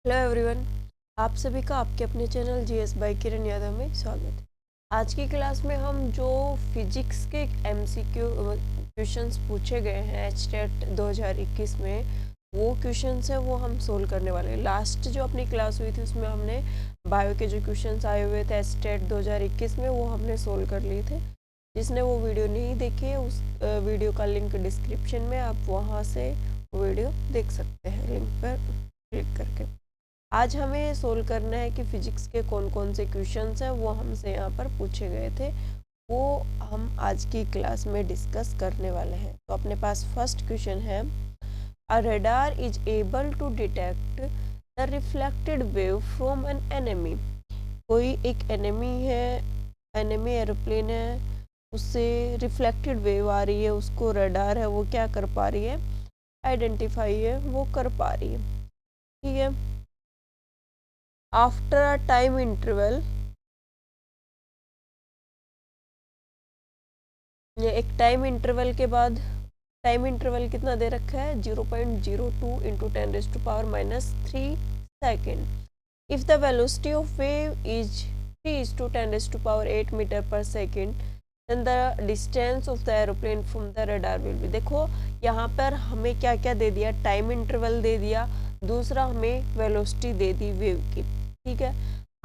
Hello everyone. आप सभी का आपके अपने channel GS bye Kiran Yadav में स्वागत है। आज की क्लास में हम जो फिजिक्स के एमसीक्यू क्वेश्चंस पूछे गए हैं एचटेट 2021 में, वो क्वेश्चंस है वो हम सोल्व करने वाले हैं। लास्ट जो अपनी क्लास हुई थी उसमें हमने बायो के जो क्वेश्चंस आए हुए थे एचटेट 2021 में वो हमने सोल्व कर लिए थे। जिसने वो वीडियो नहीं देखी है उस वीडियो का लिंक डिस्क्रिप्शन में, आप वहाँ से वीडियो देख सकते हैं लिंक पर क्लिक करके। आज हमें सोल्व करना है कि फिजिक्स के कौन कौन से क्वेश्चंस हैं वो हमसे यहाँ पर पूछे गए थे, वो हम आज की क्लास में डिस्कस करने वाले हैं। तो अपने पास फर्स्ट क्वेश्चन है, a radar is able to detect the reflected wave from an enemy. कोई एक एनिमी है, एनिमी एरोप्लेन है, उससे रिफ्लेक्टेड वेव आ रही है, उसको रडार है वो क्या कर पा रही है, आइडेंटिफाई है वो कर पा रही है। ठीक है। आफ्टर अ टाइम इंटरवल, ये एक टाइम इंटरवल के बाद, टाइम इंटरवल कितना दे रखा है 0.02 into 10⁻³ second. If the velocity of wave is 3:10⁸ metre per second, then the distance of the aeroplane from the radar will be. देखो यहाँ पर हमें क्या क्या दे दिया, टाइम इंटरवल दे दिया, दूसरा हमें वेलोसिटी दे दी वेव की। ठीक है,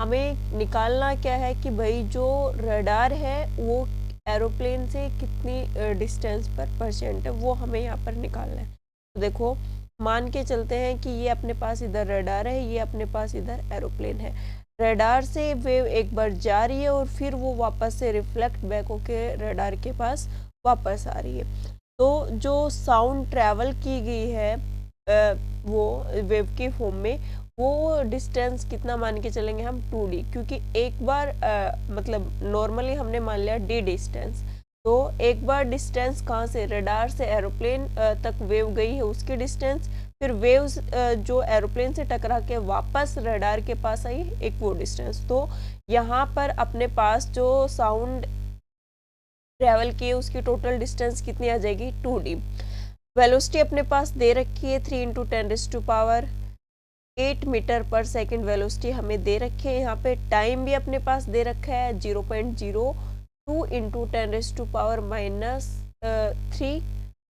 हमें निकालना क्या है कि भाई जो रडार है वो एरोप्लेन से कितनी डिस्टेंस पर परसेंट है, वो हमें यहाँ पर निकालना है। तो देखो मान के चलते हैं कि ये अपने पास इधर रडार है, ये अपने पास इधर एरोप्लेन है। रडार से वेव एक बार जा रही है और फिर वो वापस से रिफ्लेक्ट बैक होके रडार के पास वापस आ रही है। तो जो साउंड ट्रैवल की गई है वो वेव के फॉर्म में, वो डिस्टेंस कितना मान के चलेंगे हम 2d, क्योंकि एक बार मतलब नॉर्मली हमने मान लिया d डिस्टेंस। तो एक बार डिस्टेंस कहाँ से, रडार से एरोप्लेन तक वेव गई है उसकी डिस्टेंस, फिर वेव्स जो एरोप्लेन से टकरा के वापस रडार के पास आई एक वो डिस्टेंस। तो यहाँ पर अपने पास जो साउंड ट्रेवल की है उसकी टोटल डिस्टेंस कितनी आ जाएगी 2d। वेलोसिटी अपने पास दे रखी है 3 × 10⁸ मीटर पर सेकेंड वेलोसिटी हमें दे रखी है। यहाँ पे टाइम भी अपने पास दे रखा है 0.02 इंटू 10⁻³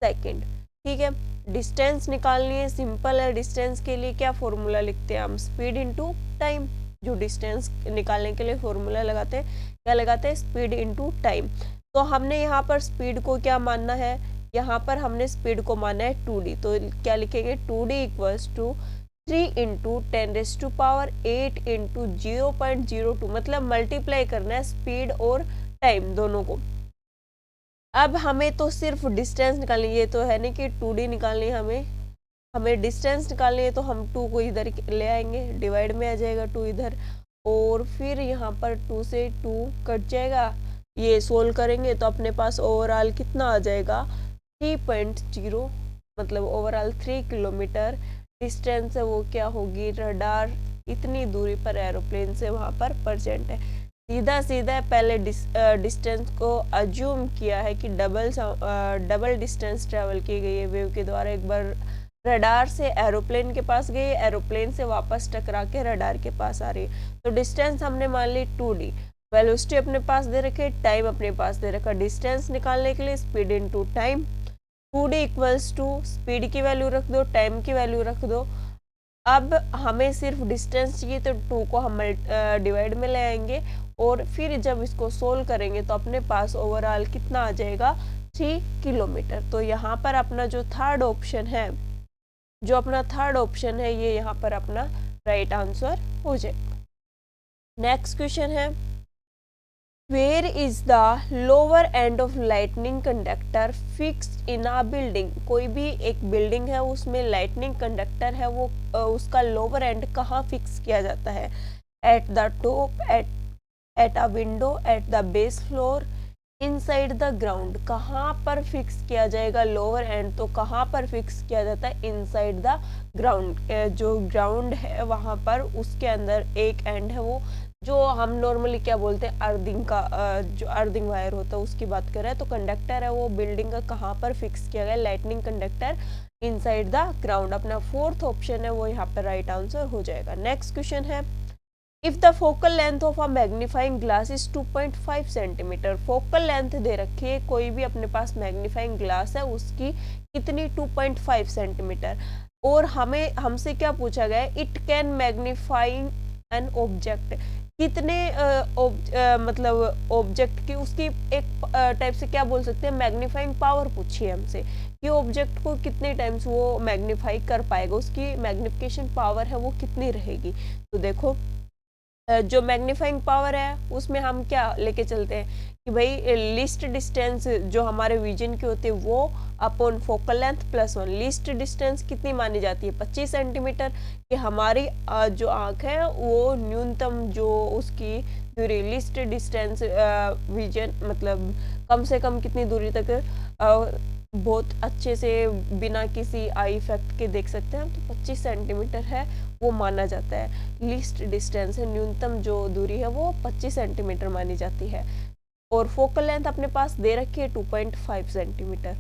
सेकेंड। ठीक है, डिस्टेंस निकालनी है, सिंपल है। डिस्टेंस के लिए क्या फॉर्मूला लिखते हैं हम, स्पीड इंटू टाइम। जो डिस्टेंस निकालने के लिए फॉर्मूला लगाते हैं, क्या लगाते हैं, स्पीड इंटू टाइम। तो हमने यहाँ पर स्पीड को क्या मानना है, यहाँ पर हमने स्पीड को माना है 2d। तो क्या लिखेंगे, 2d equals to 3 into 10⁸ into 0.02, मतलब मल्टीप्लाई करना है स्पीड और टाइम दोनों को। अब हमें तो सिर्फ डिस्टेंस निकालनी है, ये तो है नहीं कि 2d निकालनी है, हमें डिस्टेंस निकालनी है। तो हम 2 को इधर ले आएंगे, डिवाइड में आ जाएगा 2 इधर, और फिर यहाँ पर 2 से 2 कट जाएगा। ये सोल्व करेंगे तो अपने पास ओवरऑल कितना आ जाएगा 3.0, मतलब ओवरऑल 3 किलोमीटर डिस्टेंस है वो क्या होगी, रडार इतनी दूरी पर एरोप्लेन से वहाँ पर परसेंट है। सीधा सीधा पहले डिस्टेंस को अज्यूम किया है कि डबल डिस्टेंस ट्रेवल की गई है वेव के द्वारा। एक बार रडार से एरोप्लेन के पास गई, एरोप्लेन से वापस टकरा के रडार के पास आ रही है। तो डिस्टेंस हमने मान ली 2d, वेलोसिटी अपने पास दे रखे, टाइम अपने पास दे रखा। डिस्टेंस निकालने के लिए speed into time, 2d equals to speed की वैल्यू रख दो, टाइम की वैल्यू रख दो। अब हमें सिर्फ डिस्टेंस चाहिए तो 2 को हम डिवाइड में ले आएंगे, और फिर जब इसको सोल्व करेंगे तो अपने पास ओवरऑल कितना आ जाएगा 3 किलोमीटर। तो यहाँ पर अपना जो थर्ड ऑप्शन है, ये यहाँ पर अपना राइट आंसर हो जाएगा। नेक्स्ट क्वेश्चन है, where is the lower end of lightning conductor fixed in a building. कोई भी एक बिल्डिंग है उसमें लाइटनिंग कंडक्टर है, वो उसका लोअर एंड कहाँ फिक्स किया जाता है, at the top, at a window, at the base floor, inside the ground. कहाँ पर फिक्स किया जाएगा लोअर एंड, तो कहाँ पर फिक्स किया जाता है, इनसाइड द ग्राउंड। जो ग्राउंड है वहाँ पर उसके अंदर एक एंड है, वो जो हम नॉर्मली क्या बोलते हैं अर्थिंग का, जो अर्थिंग वायर होता है उसकी बात कर रहे हैं। तो कंडक्टर है वो बिल्डिंग का कहाँ पर फिक्स किया गया, lightning conductor inside the ground. अपना फोर्थ ऑप्शन है वो यहाँ पर राइट आंसर हो जाएगा। नेक्स्ट क्वेश्चन है, if the focal length of a magnifying glass is 2.5 centimetre. Focal length दे रखी है, कोई भी अपने पास मैग्नीफाइंग ग्लास है उसकी कितनी 2.5 सेंटीमीटर, और हमसे क्या पूछा गया है, it can magnifying an object, कितने मतलब ऑब्जेक्ट की उसकी एक टाइप से क्या बोल सकते हैं, मैग्नीफाइंग पावर पूछी है हमसे कि ऑब्जेक्ट को कितने टाइम्स वो मैग्नीफाई कर पाएगा, उसकी मैग्निफिकेशन पावर है वो कितनी रहेगी। तो देखो जो मैग्नीफाइंग पावर है उसमें हम क्या लेके चलते हैं कि भाई लीस्ट डिस्टेंस जो हमारे विजन की होती है वो upon focal length plus 1। Least distance कितनी मानी जाती है 25 सेंटीमीटर, कि हमारी जो आंख है वो न्यूनतम जो उसकी दूरी लीस्ट डिस्टेंस विजन मतलब कम से कम कितनी दूरी तक बहुत अच्छे से बिना किसी आई इफेक्ट के देख सकते हैं, तो 25 सेंटीमीटर है वो माना जाता है। लीस्ट डिस्टेंस है, न्यूनतम जो दूरी है वो 25 सेंटीमीटर मानी जाती है। और फोकल लेंथ अपने पास दे रखी है 2.5 सेंटीमीटर।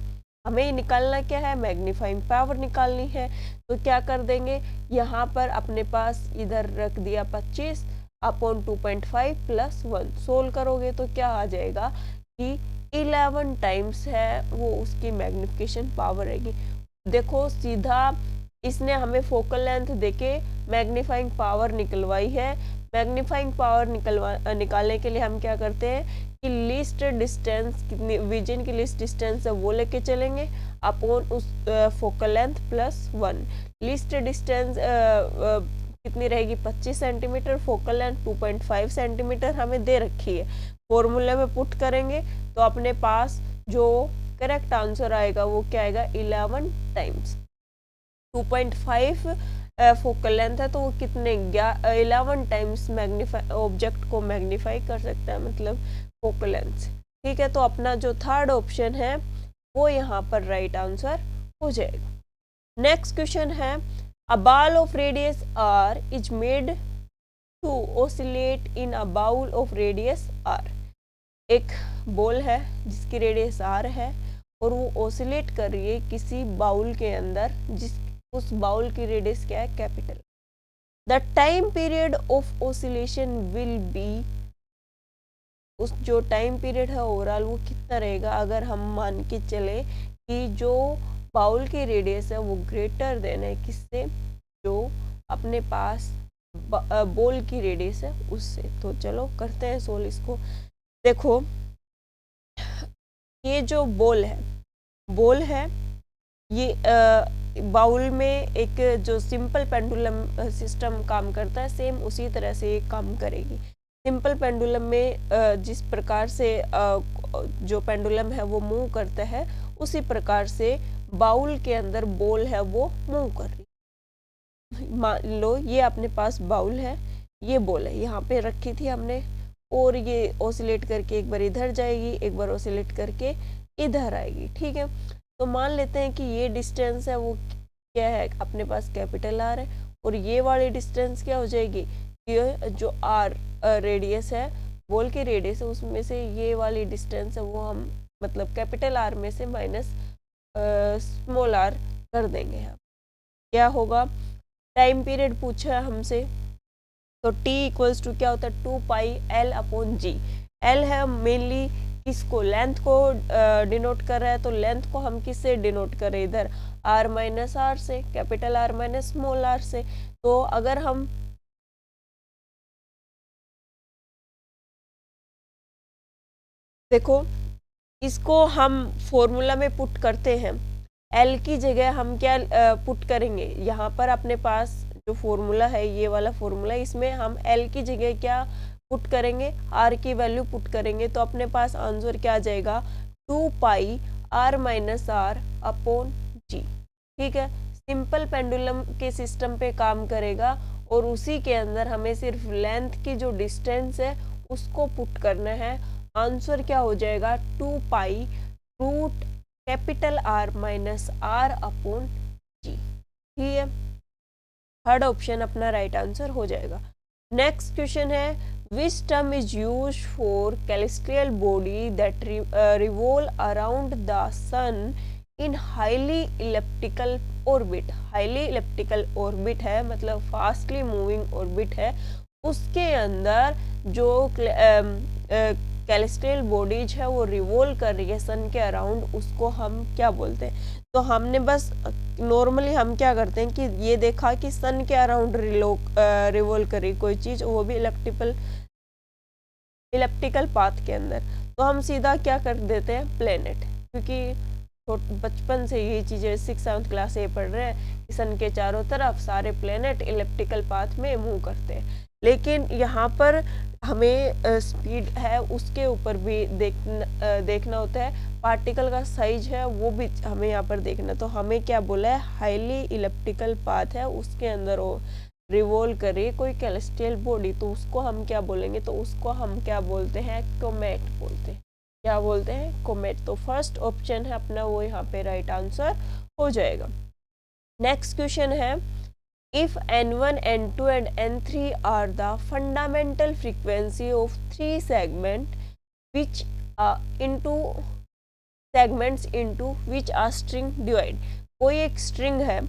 हमें निकालना क्या है, मैग्नीफाइंग पावर निकालनी है। तो क्या कर देंगे, यहाँ पर अपने पास इधर रख दिया 25 अपॉन 2.5 प्लस 1। सोल्व करोगे तो क्या आ जाएगा कि 11 टाइम्स है वो उसकी मैग्निफिकेशन पावर रहेगी। देखो सीधा इसने हमें फोकल लेंथ देके मैग्नीफाइंग पावर निकलवाई है। मैग्नीफाइंग पावर निकालने के लिए हम क्या करते हैं कि लीस्ट डिस्टेंस कितनी विजन की लीस्ट डिस्टेंस है वो लेके चलेंगे अपॉन उस focal length plus 1। Least distance कितनी रहेगी 25 सेंटीमीटर, फोकल लेंथ 2.5 सेंटीमीटर हमें दे रखी है। फॉर्मूले में पुट करेंगे तो अपने पास जो करेक्ट आंसर आएगा वो क्या आएगा 11 टाइम्स। 2.5 फोकल लेंथ है तो वो कितने 11 टाइम्स मैग्नीफाई ऑब्जेक्ट को मैग्नीफाई कर सकता है, मतलब फोकल लेंथ। ठीक है, तो अपना जो थर्ड ऑप्शन है वो यहाँ पर राइट आंसर हो जाएगा। नेक्स्ट क्वेश्चन है, a ball of radius r is made to oscillate in a bowl of radius r। एक बॉल है जिसकी रेडियस r है और वो ऑसिलेट कर रही है किसी बाउल के अंदर, जिस उस बाउल की रेडियस क्या है capital. The time period of oscillation will be, उस जो टाइम पीरियड है ओवरऑल वो कितना रहेगा, अगर हम मान के चले कि जो बाउल की रेडियस है वो ग्रेटर देन है किससे, जो अपने पास बॉल की रेडियस है उससे। तो चलो करते हैं सोल्व इसको। देखो ये जो बॉल है ये बाउल में एक जो सिंपल पेंडुलम सिस्टम काम करता है, सेम उसी तरह से ये काम करेगी। सिंपल पेंडुलम में जिस प्रकार से जो पेंडुलम है वो मूव करता है, उसी प्रकार से बाउल के अंदर बॉल है वो मूव कर रही। मान लो ये अपने पास बाउल है, ये बॉल है यहाँ पे रखी थी हमने, और ये ऑसिलेट करके एक बार इधर जाएगी, एक बार ऑसिलेट करके इधर आएगी। ठीक है, तो मान लेते हैं कि ये डिस्टेंस है वो क्या है अपने पास कैपिटल R है, और ये वाली डिस्टेंस क्या हो जाएगी, ये जो R रेडियस है बॉल की रेडियस है उसमें से ये वाली डिस्टेंस है वो हम मतलब कैपिटल R में से माइनस स्मॉल r कर देंगे। हम क्या होगा, टाइम पीरियड पूछा है हमसे, तो t इक्वल्स टू क्या होता है 2 पाई l अपॉन g। l है मेनली किसको, लेंथ को डिनोट कर रहा है, तो लेंथ को हम किससे डिनोट करें, इधर r माइनस r से, capital R minus small r से। तो अगर हम देखो इसको हम फॉर्मूला में पुट करते हैं, l की जगह हम क्या पुट करेंगे, यहाँ पर अपने पास जो फॉर्मूला है ये वाला फॉर्मूला, इसमें हम l की जगह क्या पुट करेंगे, r की वैल्यू पुट करेंगे, तो अपने पास आंसर क्या आ जाएगा 2 पाई r minus r upon g। ठीक है, सिंपल पेंडुलम के सिस्टम पे काम करेगा और उसी के अंदर हमें सिर्फ लेंथ की जो डिस्टेंस है उसको पुट करना है। आंसर क्या हो जाएगा 2 pi root capital R minus R upon g. ठीक है, थर्ड ऑप्शन अपना राइट आंसर हो जाएगा। नेक्स्ट क्वेश्चन है, which term is used for celestial body that revolve around the sun in highly elliptical orbit. Highly elliptical orbit है मतलब fastly moving orbit है, उसके अंदर जो कैलेस्ट्रियल बॉडीज है वो रिवॉल्व कर रही है सन के अराउंड, उसको हम क्या बोलते हैं। तो हमने बस नॉर्मली हम क्या करते हैं कि ये देखा कि सन के अराउंड रिवॉल्व कर रही कोई चीज, वो भी इलिप्टिकल पाथ के अंदर, तो हम सीधा क्या कर देते हैं प्लेनेट, क्योंकि बचपन से ये चीजें 6th-7th क्लास से पढ़ रहे हैं कि सन के चारों तरफ सारे प्लेनेट इलिप्टिकल पाथ में मूव करते हैं। लेकिन यहाँ पर हमें स्पीड है उसके ऊपर भी देखना होता है, पार्टिकल का साइज है वो भी हमें यहाँ पर देखना। तो हमें क्या बोला है, हाईली इलिप्टिकल पाथ है, उसके अंदर वो रिवॉल्व करे कोई कैलेस्ट्रियल बॉडी, तो उसको हम क्या बोलेंगे, तो उसको हम क्या बोलते हैं, कोमेट बोलते हैं। क्या बोलते हैं, कोमेट। तो फर्स्ट ऑप्शन है अपना वो यहाँ पे राइट आंसर हो जाएगा। नेक्स्ट क्वेश्चन है, if n1 n2 and n3 are the fundamental frequency of three which into segments into which a string divide। कोई एक स्ट्रिंग है,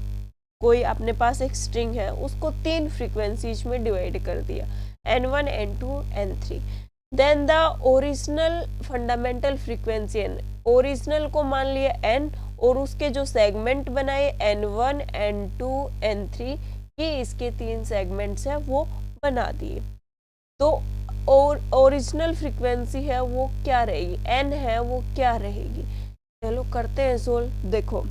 कोई अपने पास एक स्ट्रिंग है, उसको 3 फ्रीक्वेंसीज में डिवाइड कर दिया, n1 n2 n3। Then the original fundamental frequency n, original को मान लिया n और उसके जो सेगमेंट बनाए n1 n2 n3, ये इसके 3 सेगमेंट्स है वो बना दिए। तो ओरिजिनल फ्रीक्वेंसी है वो क्या रहेगी, n है वो क्या रहेगी। चलो करते हैं सोल्व। देखो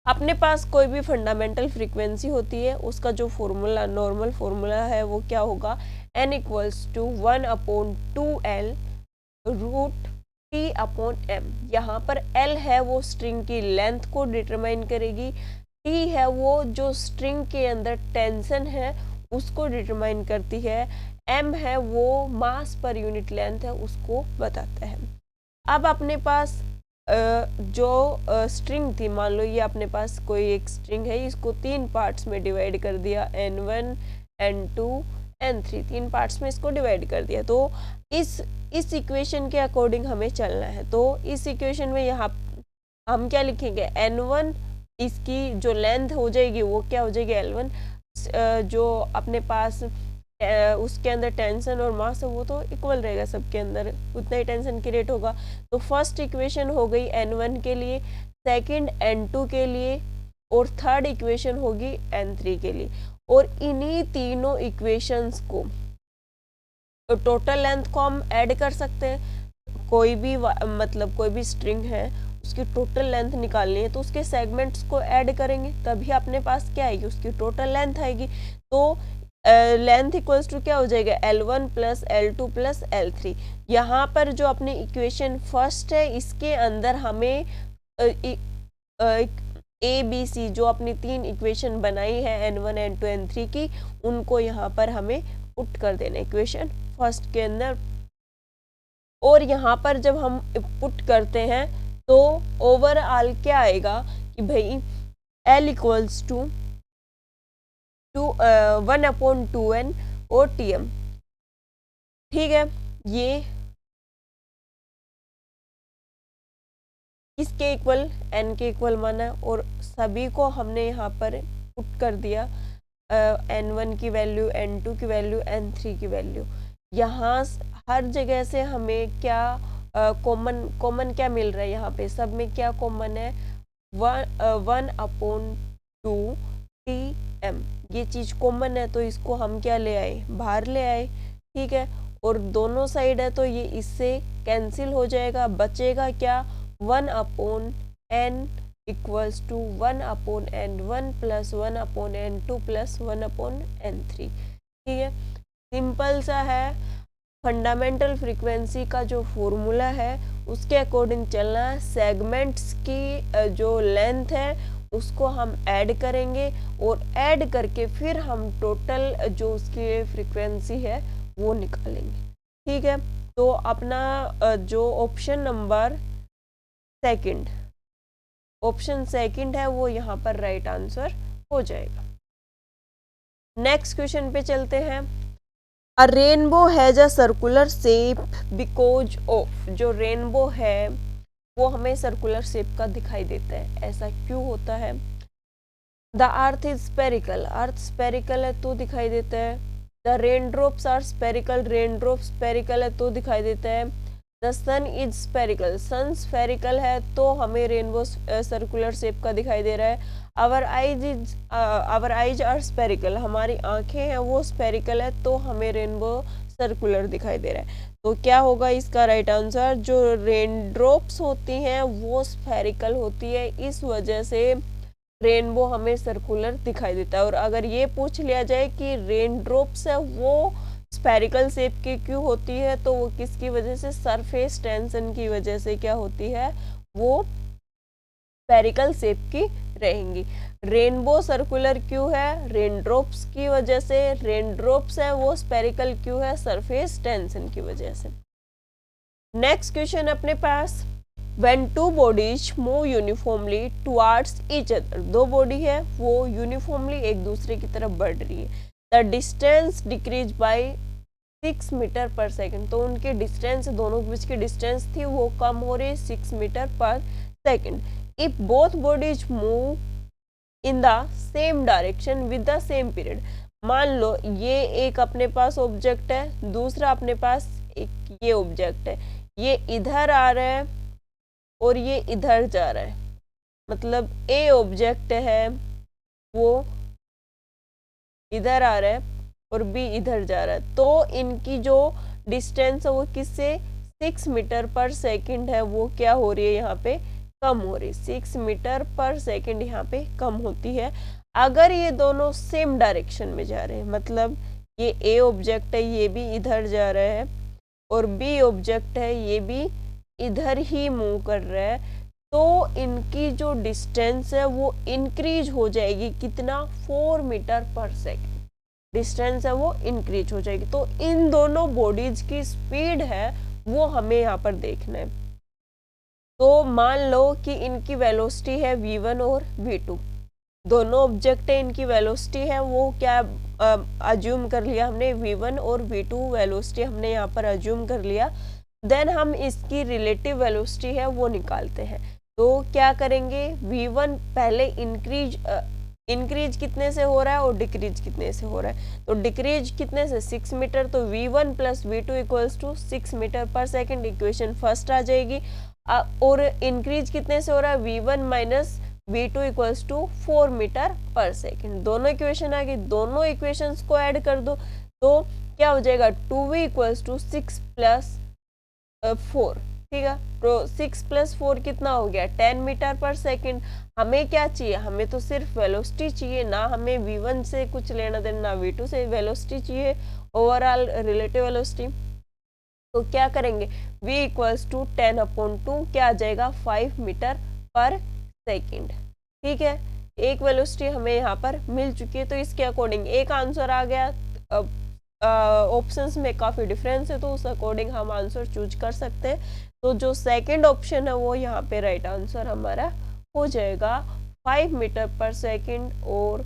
अपने पास कोई भी फंडामेंटल फ्रीक्वेंसी होती है, उसका जो फॉर्मूला नॉर्मल फॉर्मूला है वो क्या होगा, n equals to 1/2l root t/m। यहाँ पर l है वो स्ट्रिंग की लेंथ को डिटरमाइन करेगी, t है वो जो स्ट्रिंग के अंदर टेंशन है उसको डिटरमाइन करती है, m है वो मास पर यूनिट लेंथ है उसको बताता है। अब अपने पास जो स्ट्रिंग थी, मान लो ये अपने पास कोई एक स्ट्रिंग है, इसको 3 पार्ट्स में डिवाइड कर दिया, n1 n2 n3, 3 पार्ट्स में इसको डिवाइड कर दिया। तो इस इक्वेशन के अकॉर्डिंग हमें चलना है। तो इस इक्वेशन में यहाँ हम क्या लिखेंगे, n1 इसकी जो लेंथ हो जाएगी वो क्या हो जाएगी L1, जो अपने पास उसके अंदर टेंशन और मास है वो तो इक्वल रहेगा, सबके अंदर उतना ही टेंशन क्रिएट होगा। तो फर्स्ट इक्वेशन हो गई n1 के लिए, सेकंड n2 के लिए और थर्ड इक्वेशन होगी n3 के लिए। और इन्हीं तीनों इक्वेशंस को टोटल लेंथ को हम ऐड कर सकते हैं। कोई भी मतलब कोई भी स्ट्रिंग है उसकी टोटल लेंथ निकालनी है तो उसके सेगमेंट्स को ऐड करेंगे, तभी अपने पास क्या आएगी, उसकी टोटल लेंथ आएगी। तो लेंथ इक्वल्स टू क्या हो जाएगा, L1 plus L2 plus L3। यहाँ पर जो अपनी इक्वेशन फर्स्ट है इसके अंदर हमें ए बी सी जो अपनी 3 इक्वेशन बनाई है n1 n2 n3 की, उनको यहाँ पर हमें पुट कर देना इक्वेशन फर्स्ट के अंदर। और यहाँ पर जब हम पुट करते हैं तो ओवरऑल क्या आएगा कि भाई L इक्वल्स टू 1/2n और Tm। ठीक है, ये किसके इक्वल, n के इक्वल माना और सभी को हमने यहाँ पर पुट कर दिया, n1 की वैल्यू, n2 की वैल्यू, n3 की वैल्यू। यहाँ हर जगह से हमें क्या कॉमन क्या मिल रहा है, यहाँ पे सब में क्या कॉमन है, 1/2 Tm, ये चीज कॉमन है तो इसको हम क्या ले आए, बाहर ले आए। ठीक है, और दोनों साइड है तो ये इससे कैंसिल हो जाएगा, बचेगा क्या, 1/n equals to 1/n1 plus 1/n2 plus 1/n3। ठीक है, सिंपल सा है। फंडामेंटल फ्रीक्वेंसी का जो फॉर्मूला है उसके अकॉर्डिंग चलना है। सेगमेंट्स की जो लेंथ है उसको हम ऐड करेंगे और ऐड करके फिर हम टोटल जो उसकी फ्रीक्वेंसी है वो निकालेंगे। ठीक है, तो अपना जो option number second, option second है वो यहाँ पर राइट आंसर हो जाएगा। नेक्स्ट क्वेश्चन पे चलते हैं। अ rainbow has a circular shape because of, जो रेनबो है वो हमें सर्कुलर शेप का दिखाई देता है। ऐसा क्यों होता है? The earth is spherical, earth spherical है तो दिखाई देता है। The rain drops are spherical, rain drop spherical है तो दिखाई देता है। The sun is spherical, sun spherical है तो हमें रेनबो सर्कुलर शेप का दिखाई दे रहा है। आवर आइज आर स्पेरिकल, हमारी आंखें हैं वो स्पेरिकल है तो हमें रेनबो सर्कुलर दिखाई दे रहा है। तो क्या होगा इसका राइट आंसर? जो रेन ड्रॉप्स होती हैं वो स्पेरिकल होती है, इस वजह से रेनबो हमें सर्कुलर दिखाई देता है। और अगर ये पूछ लिया जाए कि रेन ड्रॉप्स है वो स्पेरिकल शेप की क्यों होती है, तो वो किसकी वजह से? सरफेस टेंशन की वजह से क्या होती है? वो स्पेरिकल शेप की रहेंगी। रेनबो सर्कुलर क्यों है? रेन ड्रॉप्स की वजह से। रेन ड्रॉप्स है वो स्पेरिकल क्यों है? सरफेस टेंशन की वजह से। नेक्स्ट क्वेश्चन अपने पास, When two bodies move uniformly towards each other, दो बॉडी है वो यूनिफॉर्मली एक दूसरे की तरफ बढ़ रही है। The distance decrease by 6 metre per second, तो उनके डिस्टेंस, दोनों के बीच की डिस्टेंस थी वो कम हो रही है 6 metre per second. If both bodies move in the same direction with the same period, मान लो ये एक अपने पास ऑब्जेक्ट है, दूसरा अपने पास एक ये ऑब्जेक्ट है, ये इधर आ रहा है और ये इधर जा रहा है, मतलब ए ऑब्जेक्ट है वो इधर आ रहा है और बी इधर जा रहा है, तो इनकी जो डिस्टेंस है वो किससे? 6 मीटर पर सेकंड है, वो क्या हो रही है यहाँ पे? कम हो रही है। 6 मीटर पर सेकंड यहाँ पे कम होती है अगर ये दोनों सेम डायरेक्शन में जा रहे हैं। मतलब ये ए ऑब्जेक्ट है ये भी इधर जा रहा है और बी ऑब्जेक्ट है ये भी इधर ही मूव कर रहा है, तो इनकी जो डिस्टेंस है वो इंक्रीज हो जाएगी। कितना? 4 मीटर पर सेकेंड डिस्टेंस है वो इंक्रीज हो जाएगी। तो इन दोनों बॉडीज की स्पीड है वो हमें यहाँ पर देखना है। तो मान लो कि इनकी वेलोसिटी है v1 और v2, दोनों ऑब्जेक्ट है इनकी वेलोसिटी है वो क्या अज्यूम कर लिया हमने? v1 और v2 वेलोसिटी हमने यहाँ पर अज्यूम कर लिया। देन हम इसकी रिलेटिव वेलोसिटी है वो निकालते हैं। तो क्या करेंगे? v1 पहले इंक्रीज कितने से हो रहा है और डिक्रीज कितने से हो रहा है? तो डिक्रीज कितने से? 6 मीटर, तो v1 plus v2 equals to 6 metre per second, equation first आ जाएगी। और इंक्रीज कितने से हो रहा है? v1 minus v2 equals to 4 metre per second. दोनों इक्वेशन आ गई, दोनों इक्वेशंस को ऐड कर दो तो क्या हो जाएगा? 2v इक्वल्स टू 6 प्लस 4, ठीक है। तो 6 प्लस 4 कितना हो गया? 10 मीटर पर सेकेंड। हमें क्या चाहिए? हमें तो सिर्फ वेलोसिटी चाहिए, ना हमें v1 से कुछ लेना देना ना v2 से, वेलोसिटी चाहिए, ओवरऑल रिलेटिव वेलोसिटी। तो क्या करेंगे? v इक्वल्स टू 10/2 क्या आ जाएगा? 5 मीटर पर सेकेंड, ठीक है। एक वेलोसिटी हमें यहाँ पर मिल चुकी है, तो इसके अकॉर्डिंग एक आंसर आ गया। ऑप्शंस में काफ़ी डिफरेंस है तो उस अकॉर्डिंग हम आंसर चूज कर सकते हैं। तो जो सेकंड ऑप्शन है वो यहाँ पे राइट आंसर हमारा हो जाएगा। 5 मीटर पर सेकंड और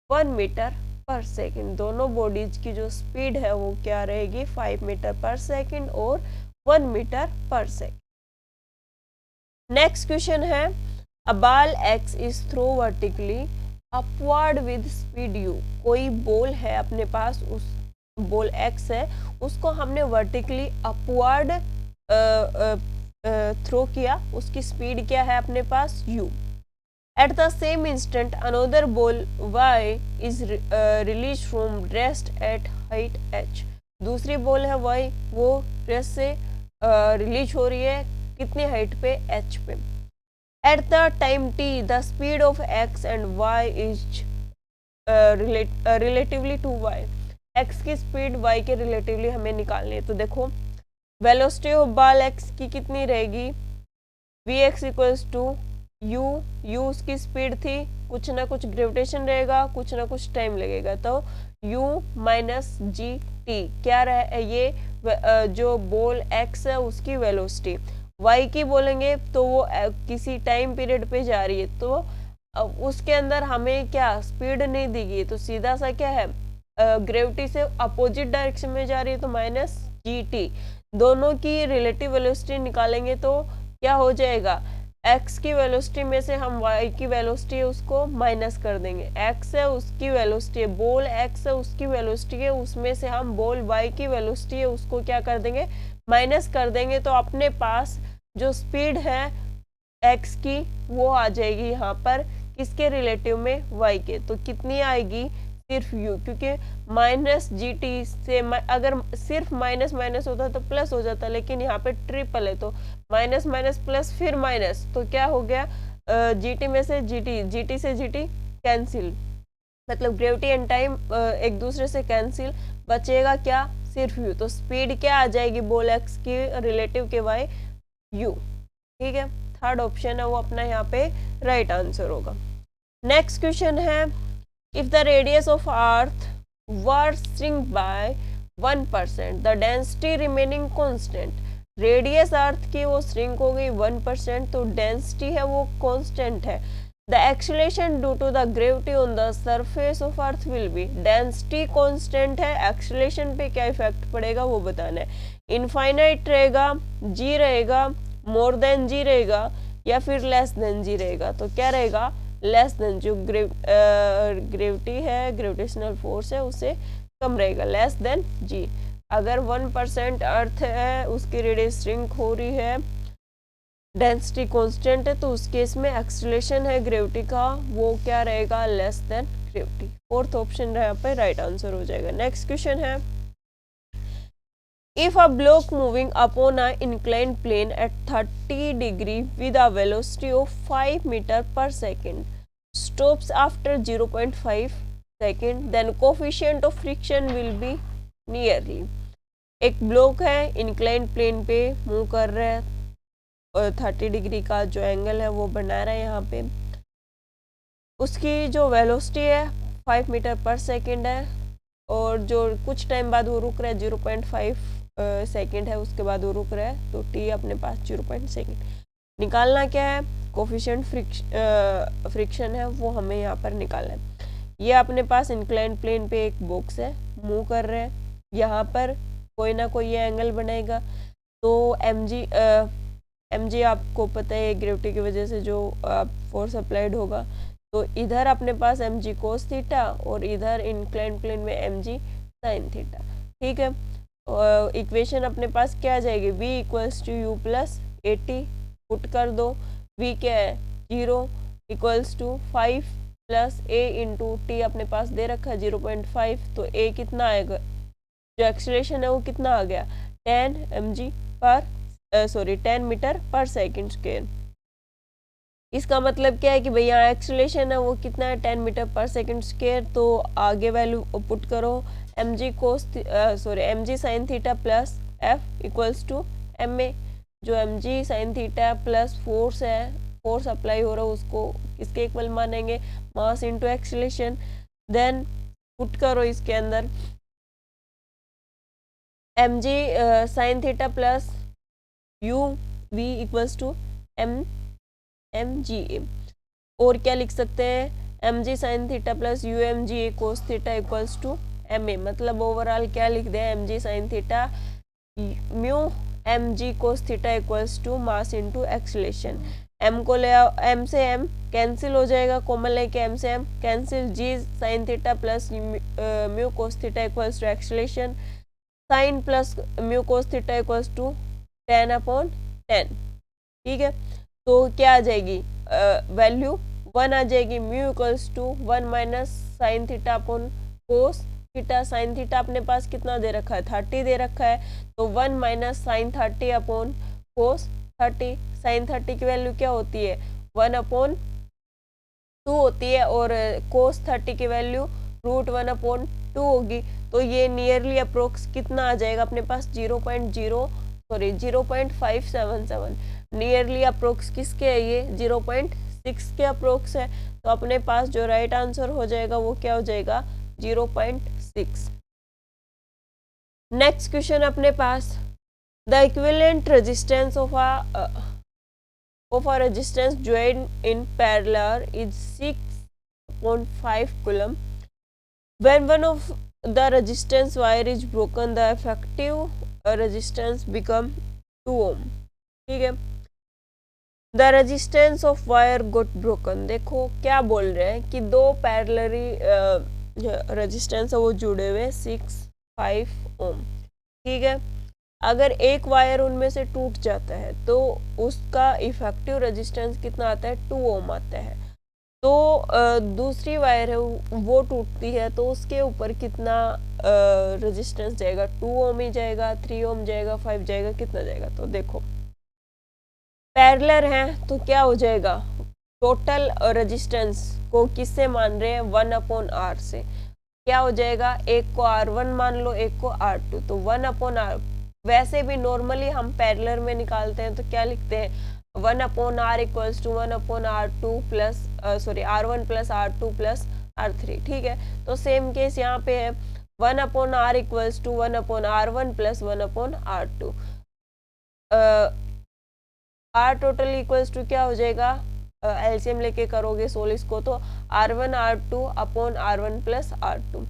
1 मीटर पर सेकंड, दोनों बॉडीज की जो स्पीड है वो क्या रहेगी? 5 मीटर पर सेकंड और 1 मीटर पर सेकंड। नेक्स्ट क्वेश्चन है, a ball X is throw vertically upward with speed u। कोई बॉल है अपने पास, उस बॉल x है, उसको हमने वर्टिकली अपवर्ड थ्रो किया, उसकी स्पीड क्या है अपने पास? u। At the same instant another ball y is release from rest at height h। दूसरी बॉल है y, वो रेस्ट से रिलीज हो रही है कितनी हाइट पे? h पे। At the time t the speed of x and y is relatively to y। x की स्पीड y के रिलेटिवली हमें निकालनी है। तो देखो वेलोसिटी ऑफ बॉल x की कितनी रहेगी? vx इक्वल्स टू u उसकी स्पीड थी, कुछ ना कुछ ग्रेविटेशन रहेगा, कुछ ना कुछ टाइम लगेगा, तो u माइनस जी टी क्या रहे? ये जो बॉल x है उसकी वेलोसिटी, y की बोलेंगे तो वो किसी टाइम पीरियड पे जा रही है, तो उसके अंदर हमें क्या स्पीड नहीं दी गई, तो सीधा सा क्या है? ग्रेविटी से अपोजिट डायरेक्शन में जा रही है, तो माइनस जी टी। दोनों की रिलेटिव वेलोसिटी निकालेंगे तो क्या हो जाएगा, x की वेलोसिटी में से हम y की वेलोसिटी है उसको माइनस कर देंगे। x है उसकी वेलोसिटी है, बॉल x है उसकी वेलोसिटी है, उसमें से हम बॉल y की वेलोसिटी है उसको क्या कर देंगे, माइनस कर देंगे। तो अपने पास जो स्पीड है x की वो आ जाएगी यहाँ पर किसके रिलेटिव में, y के। तो कितनी आएगी, सिर्फ u, क्योंकि माइनस जी टी से अगर सिर्फ माइनस माइनस होता तो प्लस हो जाता, लेकिन यहाँ पे ट्रिपल है तो माइनस माइनस प्लस फिर माइनस, तो क्या हो गया, जीटी में से जीटी, जीटी से जीटी कैंसिल, मतलब ग्रेविटी एंड टाइम एक दूसरे से कैंसिल, बचेगा क्या, सिर्फ यू। तो स्पीड क्या आ जाएगी बॉल एक्स की रिलेटिव के वाई, यू। ठीक है, थर्ड ऑप्शन है वो अपना यहाँ पे राइट आंसर होगा। नेक्स्ट क्वेश्चन है, if the radius of earth were shrink by 1%, the density remaining constant. Radius earth की वो श्रिंक हो गई 1%, तो डेंसिटी है वो कांस्टेंट है। The acceleration due to the gravity on the surface of earth will be, density constant है, acceleration पे क्या इफेक्ट पड़ेगा वो बताना है। इनफाइनाइट रहेगा, जी रहेगा, मोर देन जी रहेगा, या फिर लेस देन जी रहेगा। तो क्या रहेगा, लेस देन, जो ग्रेविटी है, ग्रेविटेशनल फोर्स है उससे कम रहेगा, लेस देन जी। अगर 1% अर्थ है उसकी रेडियस श्रिंक हो रही है, डेंसिटी कांस्टेंट है, तो उस केस में एक्सेलरेशन है ग्रेविटी का वो क्या रहेगा, less than gravity. Fourth option यहाँ पे राइट आंसर हो जाएगा। नेक्स्ट क्वेश्चन है, if a block moving upon an inclined plane at 30 degree with a velocity of 5 meter per second stops after 0.5 second, then coefficient of friction will be nearly। एक block है inclined plane पे move कर रहा है और 30 degree का जो angle है वो बना रहा है यहाँ पे, उसकी जो वेलोसिटी है 5 मीटर पर सेकेंड है, और जो कुछ टाइम बाद वो रुक रहा है 0.5 सेकेंड है, उसके बाद वो रुक रहा है, तो टी अपने पास 0.2 सेकेंड। निकालना क्या है, कोफिशिएंट फ्रिक्शन है वो हमें यहाँ पर निकालना है। ये अपने पास इंक्लाइंड प्लेन पे एक बॉक्स है, मूव कर रहे हैं, यहाँ पर कोई ना कोई ये एंगल बनेगा, तो एम जी आपको पता है ग्रेविटी की वजह से जो फोर्स अप्लाइड होगा, तो इधर अपने पास एम जी कोस थीटा और इधर इंक्लाइंड प्लेन में एम जी साइन थीटा। ठीक है, इक्वेशन अपने पास क्या आ जाएगी, v equals to U plus A T, put कर दो, v क्या है 0 equals to 5 plus A into T अपने पास दे रखा है 0.5, तो a कितना आएगा, जो एक्सेलरेशन है वो कितना आ गया 10 mg पर 10 मीटर पर सेकेंड स्क्वायर। इसका मतलब क्या है कि भाई यहाँ एक्सेलरेशन है वो कितना है 10 मीटर पर सेकेंड स्क्वायर, तो आगे वैल्यू पुट करो, m ji sine theta plus f equals to M a, जो एम जी साइन थीटा प्लस फोर्स है, फोर्स अप्लाई हो रहा है उसको किसके इक्वल मानेंगे, mass into acceleration. Then put करो इसके अंदर m ji sine theta plus u v equals to m g a, और क्या लिख सकते हैं m ji sine theta plus u m g a cos theta equals to M A, मतलब overall क्या लिख दें M ji sine theta mu M G cos theta equals to mass into acceleration. M को ले आओ, M से M cancel हो जाएगा, कॉमन लेके एम से M cancel, G sine theta plus mu cos theta equals to acceleration, sine plus mu cos theta equals to 10/10। ठीक है, तो क्या आ जाएगी वैल्यू 1 आ जाएगी, mu equals to 1 minus sine theta upon cos theta. Sine theta अपने पास कितना दे रखा है 30 दे रखा है, तो 1 minus sine 30 upon cos 30। Sine 30 की वैल्यू क्या होती है 1/2 होती है, और कोस 30 की वैल्यू √1/2 होगी, तो ये नियरली अप्रोक्स कितना आ जाएगा अपने पास 0.577, नियरली अप्रोक्स किसके है ये 0.6 के अप्रोक्स है, तो अपने पास जो राइट आंसर हो जाएगा वो क्या हो जाएगा 0.6। नेक्स्ट क्वेश्चन अपने पास, the equivalent resistance of a resistance joined in parallel is 6.5 coulomb. When one of the resistance wire is broken, the effective resistance become 2 ohm। ठीक है, the resistance of wire got broken. देखो क्या बोल रहे हैं कि दो पैरेलली रेजिस्टेंस है वो जुड़े हुए 6-5 ओम, ठीक है। अगर एक वायर उनमें से टूट जाता है तो उसका इफेक्टिव रेजिस्टेंस कितना आता है, 2 ओम आता है। तो दूसरी वायर है वो टूटती है तो उसके ऊपर कितना रेजिस्टेंस जाएगा, 2 ओम ही जाएगा, 3 ओम जाएगा, 5 जाएगा, कितना जाएगा। तो देखो पैरेलल है तो क्या हो जाएगा, टोटल रेजिस्टेंस को किससे मान रहे हैं, 1/r से। क्या हो जाएगा, एक को R1 मान लो, एक को R2, तो 1/r। वैसे भी नॉर्मली हम पैरेलल में निकालते हैं तो क्या लिखते हैं, 1/r equals to 1/r2 plus R1 plus R2 plus R3, ठीक है। तो सेम केस यहाँ पे है, 1/r equals to 1/r1 plus 1/r2। R total equals to क्या हो जाएगा, एलसीएम लेके करोगे सोल इसको, तो R1 R2 upon R1 plus R2,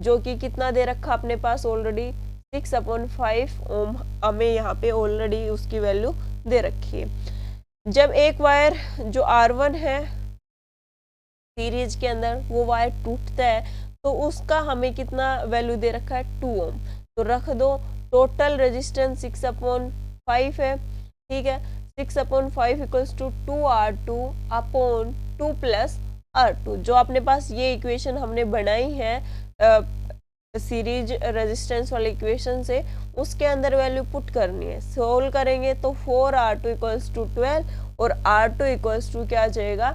जो कि कितना दे रखा अपने पास ऑलरेडी, 6/5 ओम हमें यहाँ पे ऑलरेडी उसकी वैल्यू दे रखी है। जब एक वायर जो R1 है सीरीज के अंदर वो वायर टूटता है तो उसका हमें कितना वैल्यू दे रखा है, 2 ओम। तो रख दो, टोटल रेजिस्टेंस 6/5 है, ठीक है। 6/5 equals to 2R2 upon 2 plus R2। जो अपने पास ये इक्वेशन हमने बनाई है सीरीज रेजिस्टेंस वाले इक्वेशन से, उसके अंदर वैल्यू पुट करनी है। सोल्व करेंगे तो 4R2 इक्वल्स टू 12 और R2 इक्वल्स टू क्या आ जाएगा,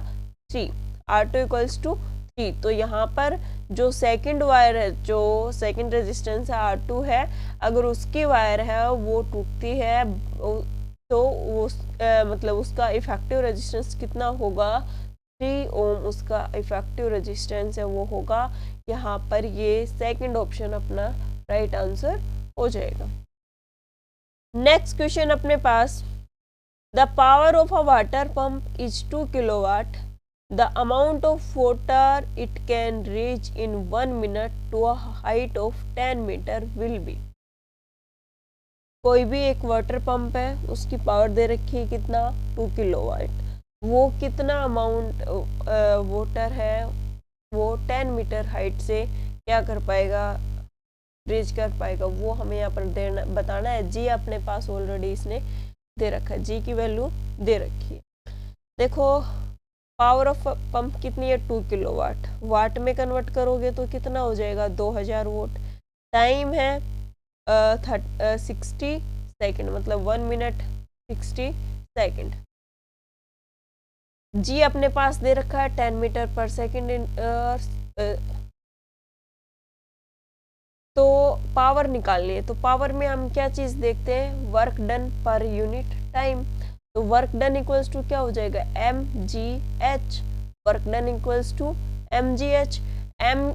3। R2 equals to 3। तो यहाँ पर जो सेकंड वायर है, जो सेकंड रेजिस्टेंस है R2 है, अगर उसकी वायर है वो टूटती है तो मतलब उसका इफेक्टिव रेजिस्टेंस कितना होगा, 3 ओम उसका इफेक्टिव रेजिस्टेंस है वो होगा। यहाँ पर ये सेकंड ऑप्शन अपना राइट आंसर हो जाएगा। नेक्स्ट क्वेश्चन अपने पास, the power of a water pump is 2 kilowatt, the amount of water it can reach in 1 minute to a height of 10 metre will be. कोई भी एक वाटर पंप है, उसकी पावर दे रखी है कितना, 2 किलोवाट। वो कितना अमाउंट वाटर है वो 10 मीटर हाइट से क्या कर पाएगा, रीच कर पाएगा, वो हमें यहाँ पर देना बताना है। जी अपने पास ऑलरेडी इसने दे रखा है, जी की वैल्यू दे रखी है। देखो पावर ऑफ पंप कितनी है, 2 किलोवाट, वाट में कन्वर्ट करोगे तो कितना हो जाएगा, 2000 वोट। टाइम है 60 सेकेंड, मतलब 1 मिनट 60 सेकेंड। जी अपने पास दे रखा है 10 मीटर पर सेकेंड। तो पावर निकालनी है, तो पावर में हम क्या चीज देखते हैं, work done per unit time. तो वर्क डन इक्वल्स टू क्या हो जाएगा, mgh। Work done equals to mgh। m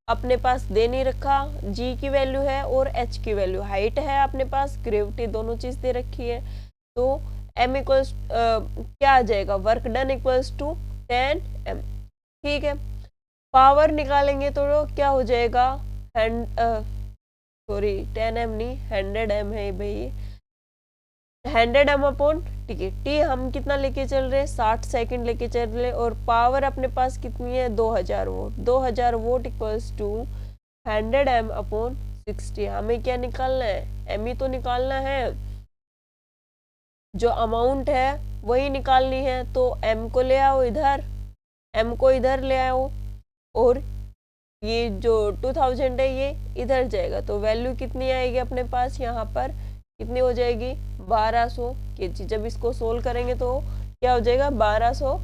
अपने पास दे नहीं रखा, g की वैल्यू है और h की वैल्यू, हाइट है अपने पास, ग्रेविटी, दोनों चीज दे रखी है। तो m इक्वल्स क्या आ जाएगा, work done equals to 10 m, ठीक है। पावर निकालेंगे तो क्या हो जाएगा, 10 m नहीं 100 m है भाई, 100 m अपॉन टी। टी हम कितना लेके चल रहे हैं, 60 सेकंड लेके चल रहे, और पावर अपने पास कितनी है, 2000 watt. 2000 watt equals to 100 m upon 60। हमें क्या निकालना है, एम ही तो निकालना है, जो अमाउंट है वही निकालनी है। तो m को ले आओ इधर, m को इधर ले आओ, और ये जो 2000 है ये इधर जाएगा, तो वैल्यू कितनी आएगी अपने पास, यहाँ पर कितनी हो जाएगी, 1200 kg। जब इसको सोल्व करेंगे तो क्या हो जाएगा, 1200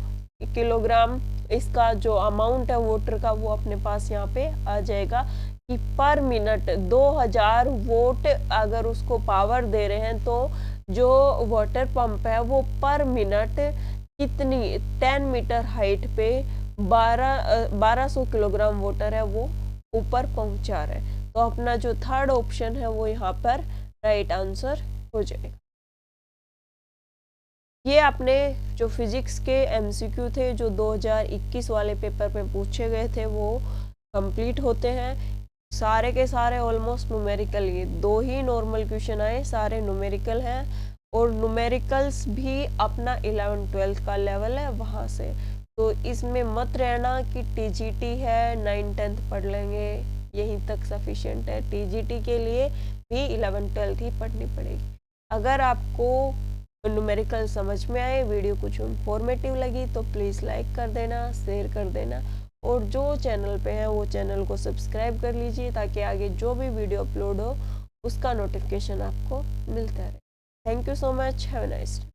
किलोग्राम इसका जो अमाउंट है वाटर का वो अपने पास यहाँ पे आ जाएगा। कि पर मिनट 2000 वोट अगर उसको पावर दे रहे हैं तो जो वाटर पंप है वो पर मिनट कितनी 10 मीटर हाइट पे 1200 किलोग्राम वाटर है वो ऊपर पहुंचा रहा है। तो अपना जो थर्ड ऑप्शन है वो यहाँ पर राइट आंसर हो जाएगा। ये अपने जो फिजिक्स के एमसीक्यू थे जो 2021 वाले पेपर में पूछे गए थे वो कंप्लीट होते हैं। सारे के सारे ऑलमोस्ट न्यूमेरिकल, ये 2 ही नॉर्मल क्वेश्चन आए, सारे न्यूमेरिकल हैं। और न्यूमेरिकल्स भी अपना 11th-12th का लेवल है वहाँ से। तो इसमें मत रहना कि टीजीटी है 9th-10th पढ़ लेंगे, यहीं तक सफिशिएंट है। टीजीटी के लिए भी 11th-12th ही पढ़नी पड़ेगी। अगर आपको न्यूमेरिकल समझ में आए, वीडियो कुछ इंफॉर्मेटिव लगी तो प्लीज़ लाइक कर देना, शेयर कर देना, और जो चैनल पे है वो चैनल को सब्सक्राइब कर लीजिए ताकि आगे जो भी वीडियो अपलोड हो उसका नोटिफिकेशन आपको मिलता रहे। Thank you so much, have a nice day.